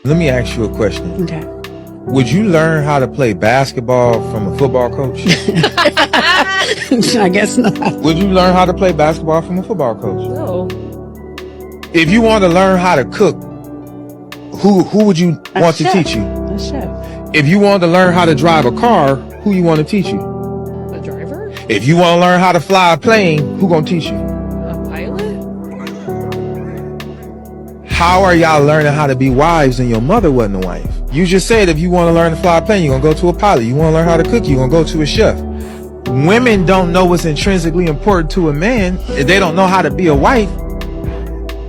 Let me ask you a question. Okay. Would you learn how to play basketball from a football coach? I guess not. Would you learn how to play basketball from a football coach? No. If you want to learn how to cook, who would you want to teach you? A chef. If you want to learn how to drive a car, who you want to teach you? A driver? If you want to learn how to fly a plane, who gonna teach you? A pilot? How are y'all learning how to be wives and your mother wasn't a wife? You just said if you want to learn to fly a plane, you're gonna go to a pilot. You want to learn how to cook, you're gonna go to a chef. Women don't know what's intrinsically important to a man. They don't know how to be a wife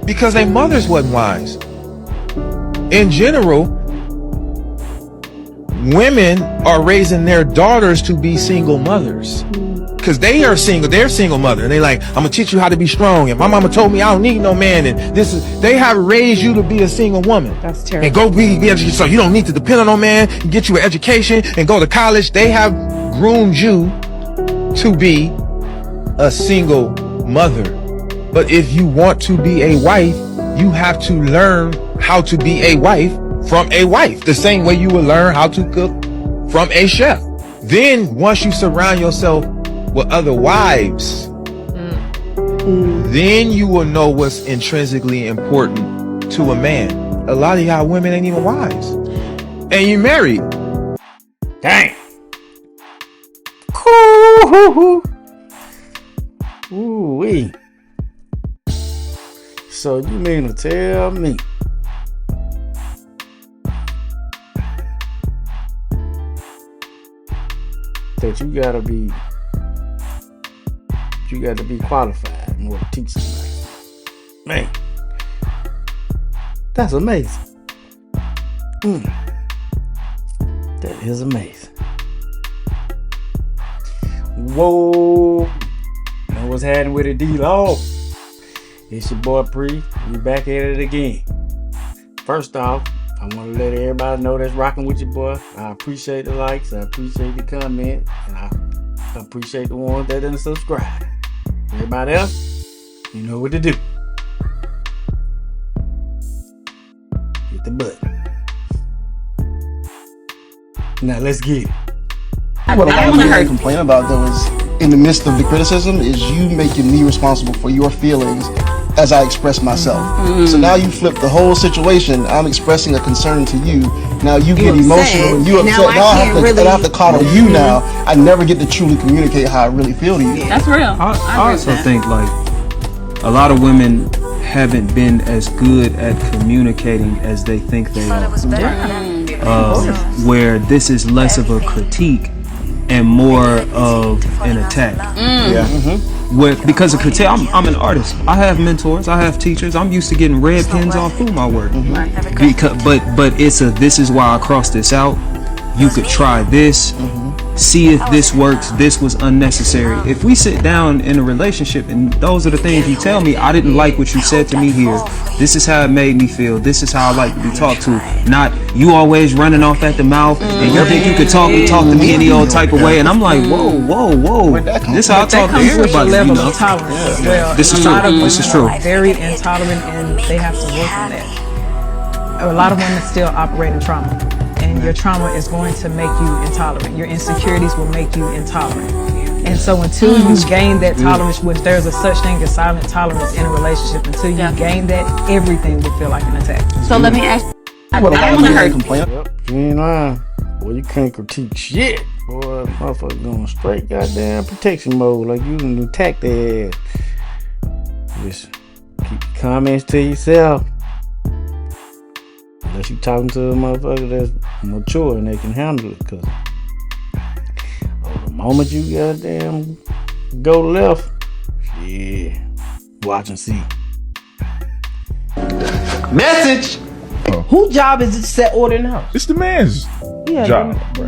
because their mothers wasn't wives. In general, women are raising their daughters to be single mothers because they are single. They're single mother, and they like, I'm gonna teach you how to be strong. And my mama told me I don't need no man. And they have raised you to be a single woman. That's terrible. And go be educated, so you don't need to depend on no man. You get you an education and go to college. They have groomed you to be a single mother. But if you want to be a wife, you have to learn how to be a wife from a wife, the same way you will learn how to cook from a chef. Then once you surround yourself with other wives, then you will know what's intrinsically important to a man. A lot of y'all women ain't even wives, and you married. Dang. Ooh-wee. So you mean to tell me that you gotta be qualified in order to teach somebody? Man, that's amazing. That is amazing. Whoa. Know what's happening with it, D-Law? It's your boy Pre. We back at it again. First off, I want to let everybody know that's rocking with your boy. I appreciate the likes. I appreciate the comment. And I appreciate the ones that didn't subscribe. Everybody else, you know what to do. Hit the button. Now let's get it. What I want to complain about though is, in the midst of the criticism, is you making me responsible for your feelings as I express myself. So now you flip the whole situation. I'm expressing a concern to you. Now you get emotional and you upset. Now I have to coddle you now. I never get to truly communicate how I really feel to you. That's real. I also think like a lot of women haven't been as good at communicating as they think they are. Where this is less of a critique and more of an attack. Because of critique, I'm an artist. I have mentors. I have teachers. I'm used to getting red pins all through my work. But it's a, this is why I crossed this out. You could try this. See if this works. This was unnecessary. If we sit down in a relationship and those are the things you tell me, I didn't like what you said to me here. This is how it made me feel. This is how I like to be talked to. Not you always running off at the mouth and you think you could talk to me any old type of way. And I'm like, whoa. This is how I talk to everybody. Level of tolerance as well. This is true. This is true. Very intolerant, and they have to work on that. A lot of women still operate in trauma. And your trauma is going to make you intolerant. Your insecurities will make you intolerant. And so until you gain that tolerance, which there's a such thing as silent tolerance in a relationship, until you gain that, everything will feel like an attack. So let me ask you, I want to complain. Yep, you ain't lying. Boy, you can't critique shit. Boy, motherfucker going straight goddamn protection mode like you can attack their ass. Just keep your comments to yourself. Unless you talking to a motherfucker that's mature and they can handle it, cause the moment you goddamn go left, yeah, watch and see. Message. Whose job is it to set order in the house? It's the man's job. the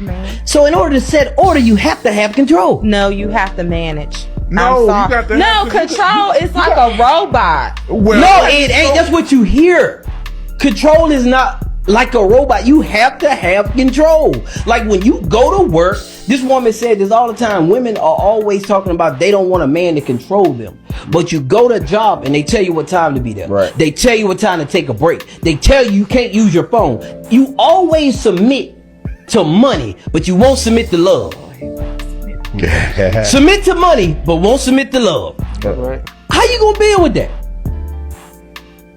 man. So in order to set order, you have to have control. No, you have to manage. No, you got to No, control is like a robot. Well, No, it ain't. That's what you hear. Control is not like a robot. You have to have control. Like when you go to work, This woman said this all the time. Women are always talking about they don't want a man to control them. But you go to a job and they tell you what time to be there. Right. They tell you what time to take a break. They tell you can't use your phone. You always submit to money, but you won't submit to love. Submit to money, but won't submit to love. Right. How you gonna deal with that?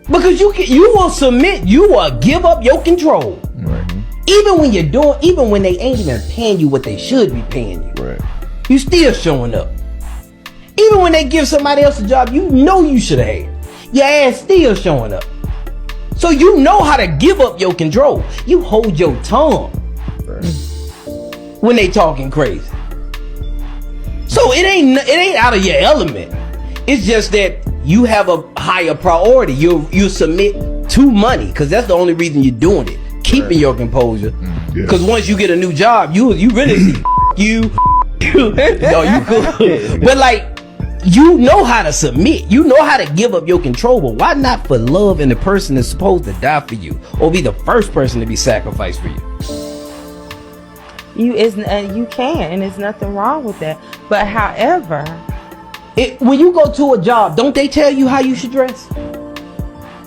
Because you will submit, you will give up your control. Right. Even when they ain't even paying you what they should be paying you. Right. You still showing up. Even when they give somebody else a job you know you should have had, your ass still showing up. So you know how to give up your control. You hold your tongue when they talking crazy. So it ain't out of your element. It's just that you have a higher priority. You submit to money because that's the only reason you're doing it. Keeping your composure. Because once you get a new job, you really see you. No, you could. But like, you know how to submit. You know how to give up your control. But why not for love and the person that's supposed to die for you or be the first person to be sacrificed for you? You can, and there's nothing wrong with that. But however, when you go to a job, don't they tell you how you should dress?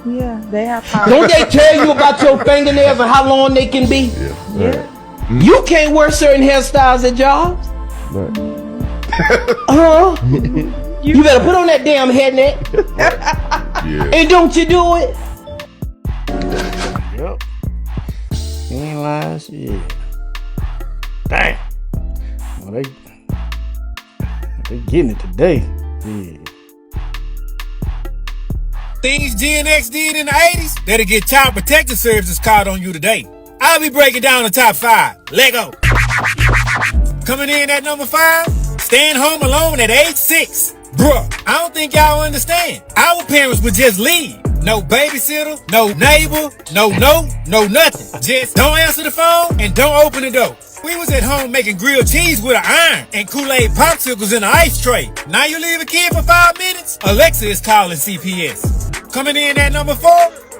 yeah, they have power. Don't they tell you about your fingernails and how long they can be? Yeah. You can't wear certain hairstyles at jobs. You better put on that damn head net. And don't you do it? Yep. Ain't lying shit. Damn. Well, they getting it today. Yeah. Things Gen X did in the 80s that'll get Child Protective Services called on you today. I'll be breaking down the top 5. Lego. Coming in at number 5, staying home alone at age 6. Bruh, I don't think y'all understand. Our parents would just leave. No babysitter, no neighbor, no nothing. Just don't answer the phone and don't open the door. We was at home making grilled cheese with an iron and Kool-Aid popsicles in an ice tray. Now you leave a kid for 5 minutes? Alexa is calling CPS. Coming in at number 4,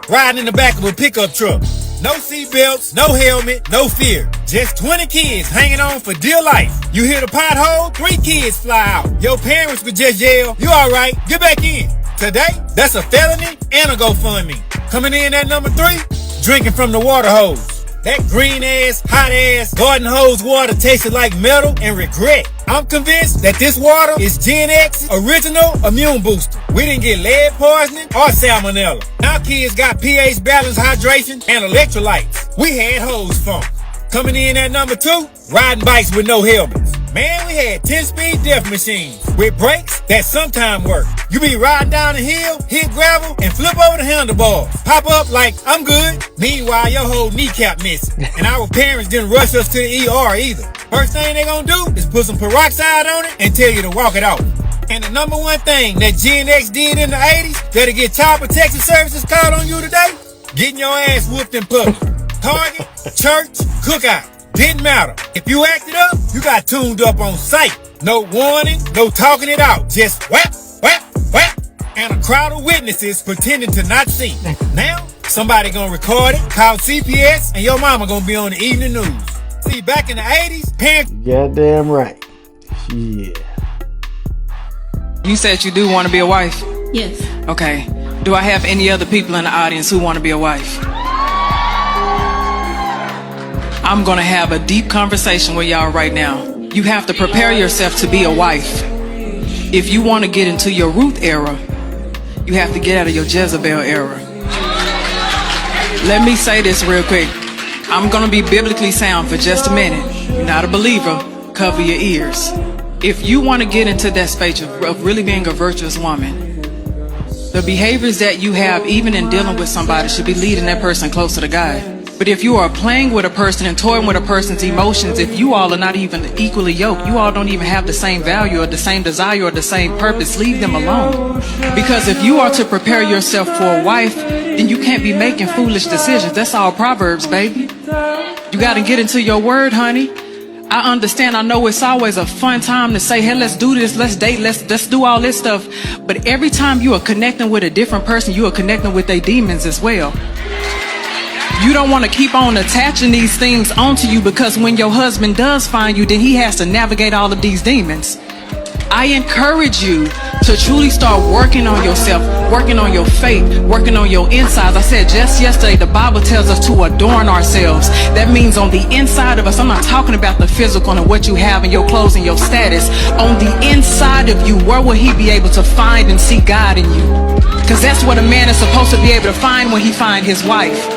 riding in the back of a pickup truck. No seatbelts, no helmet, no fear. Just 20 kids hanging on for dear life. You hit a pothole, 3 kids fly out. Your parents would just yell, "You all right, get back in." Today, that's a felony and a GoFundMe. Coming in at number 3, drinking from the water hose. That green ass, hot ass, garden hose water tasted like metal and regret. I'm convinced that this water is Gen X's original immune booster. We didn't get lead poisoning or salmonella. Now kids got pH balanced hydration and electrolytes. We had hose funk. Coming in at number 2, riding bikes with no helmets. Man, we had 10-speed death machines with brakes that sometimes work. You be riding down the hill, hit gravel, and flip over the handlebars. Pop up like, "I'm good." Meanwhile, your whole kneecap missing. And our parents didn't rush us to the ER either. First thing they gonna do is put some peroxide on it and tell you to walk it off. And the number one thing that Gen X did in the 80s that'll get Child Protective Services called on you today, getting your ass whooped in public. Target, church, cookout. Didn't matter. If you acted up, you got tuned up on sight. No warning, no talking it out. Just whap, whap, whap. And a crowd of witnesses pretending to not see. Now, somebody gonna record it, call CPS, and your mama gonna be on the evening news. See, back in the 80s, parents... Goddamn right. Yeah. You said you do want to be a wife? Yes. Okay. Do I have any other people in the audience who want to be a wife? I'm going to have a deep conversation with y'all right now. You have to prepare yourself to be a wife. If you want to get into your Ruth era, you have to get out of your Jezebel era. Let me say this real quick. I'm going to be biblically sound for just a minute. You're not a believer, cover your ears. If you want to get into that space of really being a virtuous woman, the behaviors that you have, even in dealing with somebody, should be leading that person closer to God. But if you are playing with a person and toying with a person's emotions, if you all are not even equally yoked, you all don't even have the same value or the same desire or the same purpose, leave them alone. Because if you are to prepare yourself for a wife, then you can't be making foolish decisions. That's all Proverbs, baby. You got to get into your word, honey. I understand. I know it's always a fun time to say, hey, let's do this, let's date, let's do all this stuff. But every time you are connecting with a different person, you are connecting with their demons as well. You don't want to keep on attaching these things onto you, because when your husband does find you, then he has to navigate all of these demons. I encourage you to truly start working on yourself, working on your faith, working on your insides. I said just yesterday, the Bible tells us to adorn ourselves. That means on the inside of us. I'm not talking about the physical and what you have in your clothes and your status. On the inside of you, where will he be able to find and see God in you? Because that's what a man is supposed to be able to find when he finds his wife.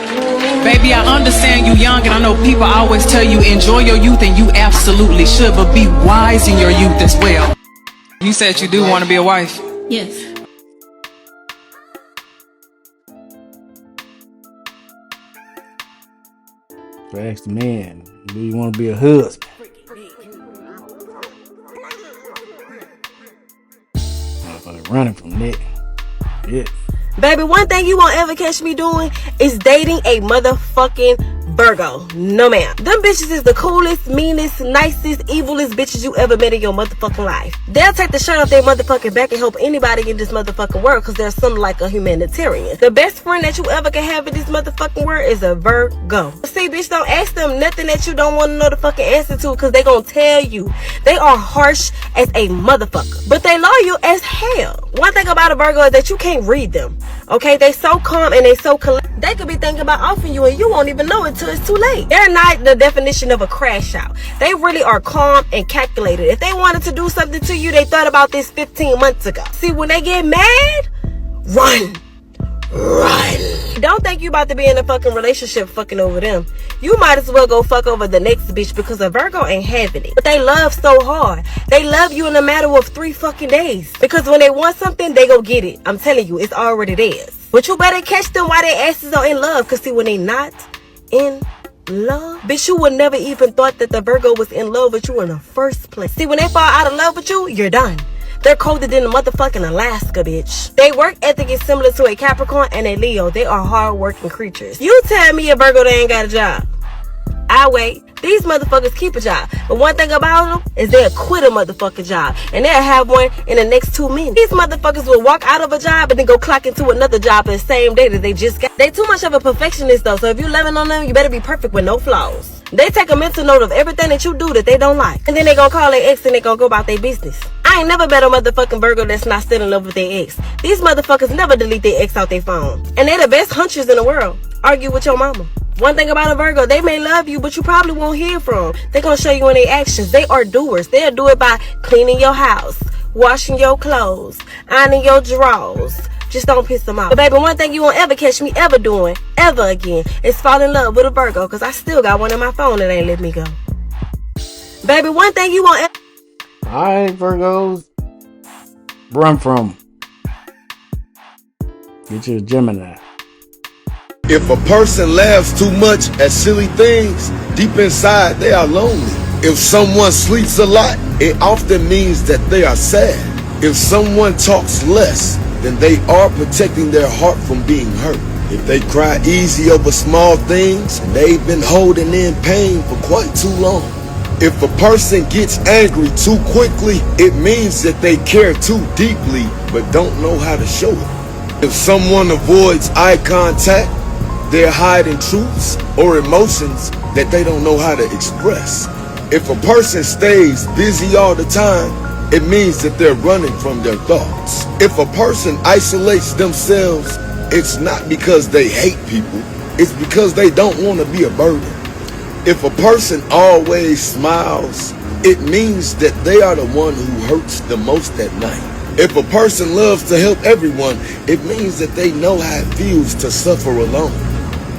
Baby, I understand you young, and I know people always tell you enjoy your youth, and you absolutely should, but be wise in your youth as well. You said you do want to be a wife? Yes. So ask the man, do you want to be a husband? Motherfucker running from that. Yeah. Baby, one thing you won't ever catch me doing is dating a motherfucking Virgo. No ma'am. Them bitches is the coolest, meanest, nicest, evilest bitches you ever met in your motherfucking life. They'll take the shirt off their motherfucking back and help anybody in this motherfucking world because they're something like a humanitarian. The best friend that you ever can have in this motherfucking world is a Virgo. See, bitch, don't ask them nothing that you don't want to know the fucking answer to, because they gonna tell you. They are harsh as a motherfucker, but they loyal as hell. One thing about a Virgo is that you can't read them. Okay, they so calm and they so they could be thinking about offing you and you won't even know it till it's too late. They're not the definition of a crash out. They really are calm and calculated. If they wanted to do something to you, they thought about this 15 months ago. See, when they get mad, run. Don't think you about to be in a fucking relationship fucking over them. You might as well go fuck over the next bitch, because a Virgo ain't having it. But they love so hard. They love you in a matter of 3 fucking days. Because when they want something, they go get it. I'm telling you, it's already theirs. But you better catch them while their asses are in love. Because see, when they not in love, bitch, you would never even thought that the Virgo was in love with you in the first place. See, when they fall out of love with you, you're done. They're colder than the motherfucking Alaska, bitch. Their work ethic is similar to a Capricorn and a Leo. They are hard-working creatures. You tell me a Virgo they ain't got a job. I wait. These motherfuckers keep a job. But one thing about them is they'll quit a motherfucking job. And they'll have one in the next 2 minutes. These motherfuckers will walk out of a job and then go clock into another job the same day that they just got. They too much of a perfectionist though. So if you loving on them, you better be perfect with no flaws. They take a mental note of everything that you do that they don't like. And then they gonna call their ex and they gonna go about their business. I ain't never met a motherfucking Virgo that's not still in love with their ex. These motherfuckers never delete their ex out their phone. And they the best hunchers in the world. Argue with your mama. One thing about a Virgo, they may love you, but you probably won't hear from them. They gonna show you in their actions. They are doers. They'll do it by cleaning your house, washing your clothes, ironing your drawers. Just don't piss them off. But baby, one thing you won't ever catch me ever doing, ever again, is fall in love with a Virgo, because I still got one in my phone that ain't let me go. Baby, one thing you won't ever... Alright, Virgos. Run from 'em. Get you a Gemini. If a person laughs too much at silly things, deep inside they are lonely. If someone sleeps a lot, it often means that they are sad. If someone talks less, then they are protecting their heart from being hurt. If they cry easy over small things, they've been holding in pain for quite too long. If a person gets angry too quickly, it means that they care too deeply but don't know how to show it. If someone avoids eye contact, they're hiding truths or emotions that they don't know how to express. If a person stays busy all the time, it means that they're running from their thoughts. If a person isolates themselves, it's not because they hate people, it's because they don't want to be a burden. If a person always smiles, it means that they are the one who hurts the most at night. If a person loves to help everyone, it means that they know how it feels to suffer alone.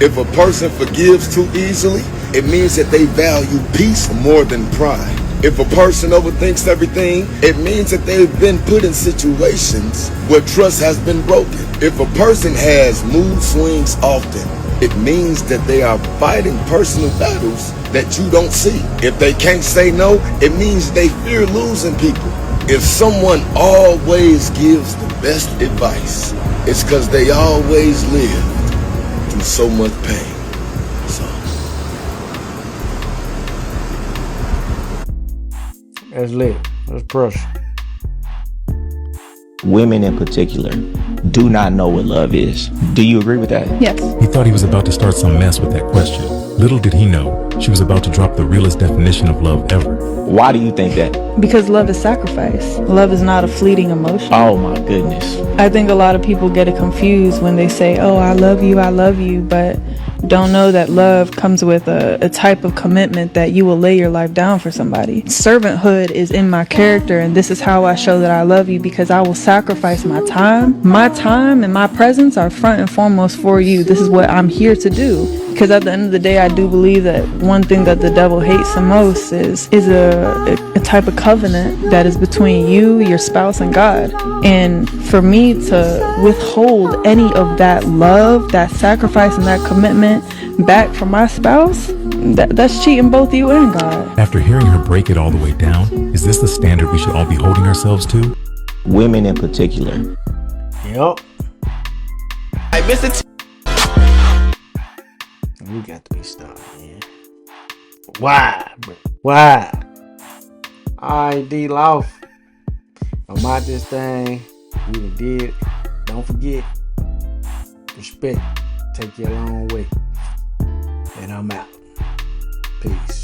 If a person forgives too easily, it means that they value peace more than pride. If a person overthinks everything, it means that they've been put in situations where trust has been broken. If a person has mood swings often, it means that they are fighting personal battles that you don't see. If they can't say no, it means they fear losing people. If someone always gives the best advice, it's because they always lived through so much pain. That's lit. That's pressure. women in particular do not know what love is. Do you agree with that? Yes. He thought he was about to start some mess with that question. Little did he know, she was about to drop the realest definition of love ever. Why do you think that? Because love is sacrifice. Love is not a fleeting emotion. Oh my goodness. I think a lot of people get it confused when they say, oh, I love you, but don't know that love comes with a type of commitment that you will lay your life down for somebody. Servanthood is in my character, and this is how I show that I love you, because I will sacrifice my time. My time and my presence are front and foremost for you. This is what I'm here to do. Because at the end of the day, I do believe that one thing that the devil hates the most is a type of covenant that is between you, your spouse, and God. And for me to withhold any of that love, that sacrifice, and that commitment back from my spouse, that's cheating both you and God. After hearing her break it all the way down, is this the standard we should all be holding ourselves to? Women in particular. Yup. Hey, Mr. We got to be stopped, man. Why, bro? Why? Alright, D-Loft. I'm out this thing. We done did it. Don't forget. Respect. Take you a long way. And I'm out. Peace.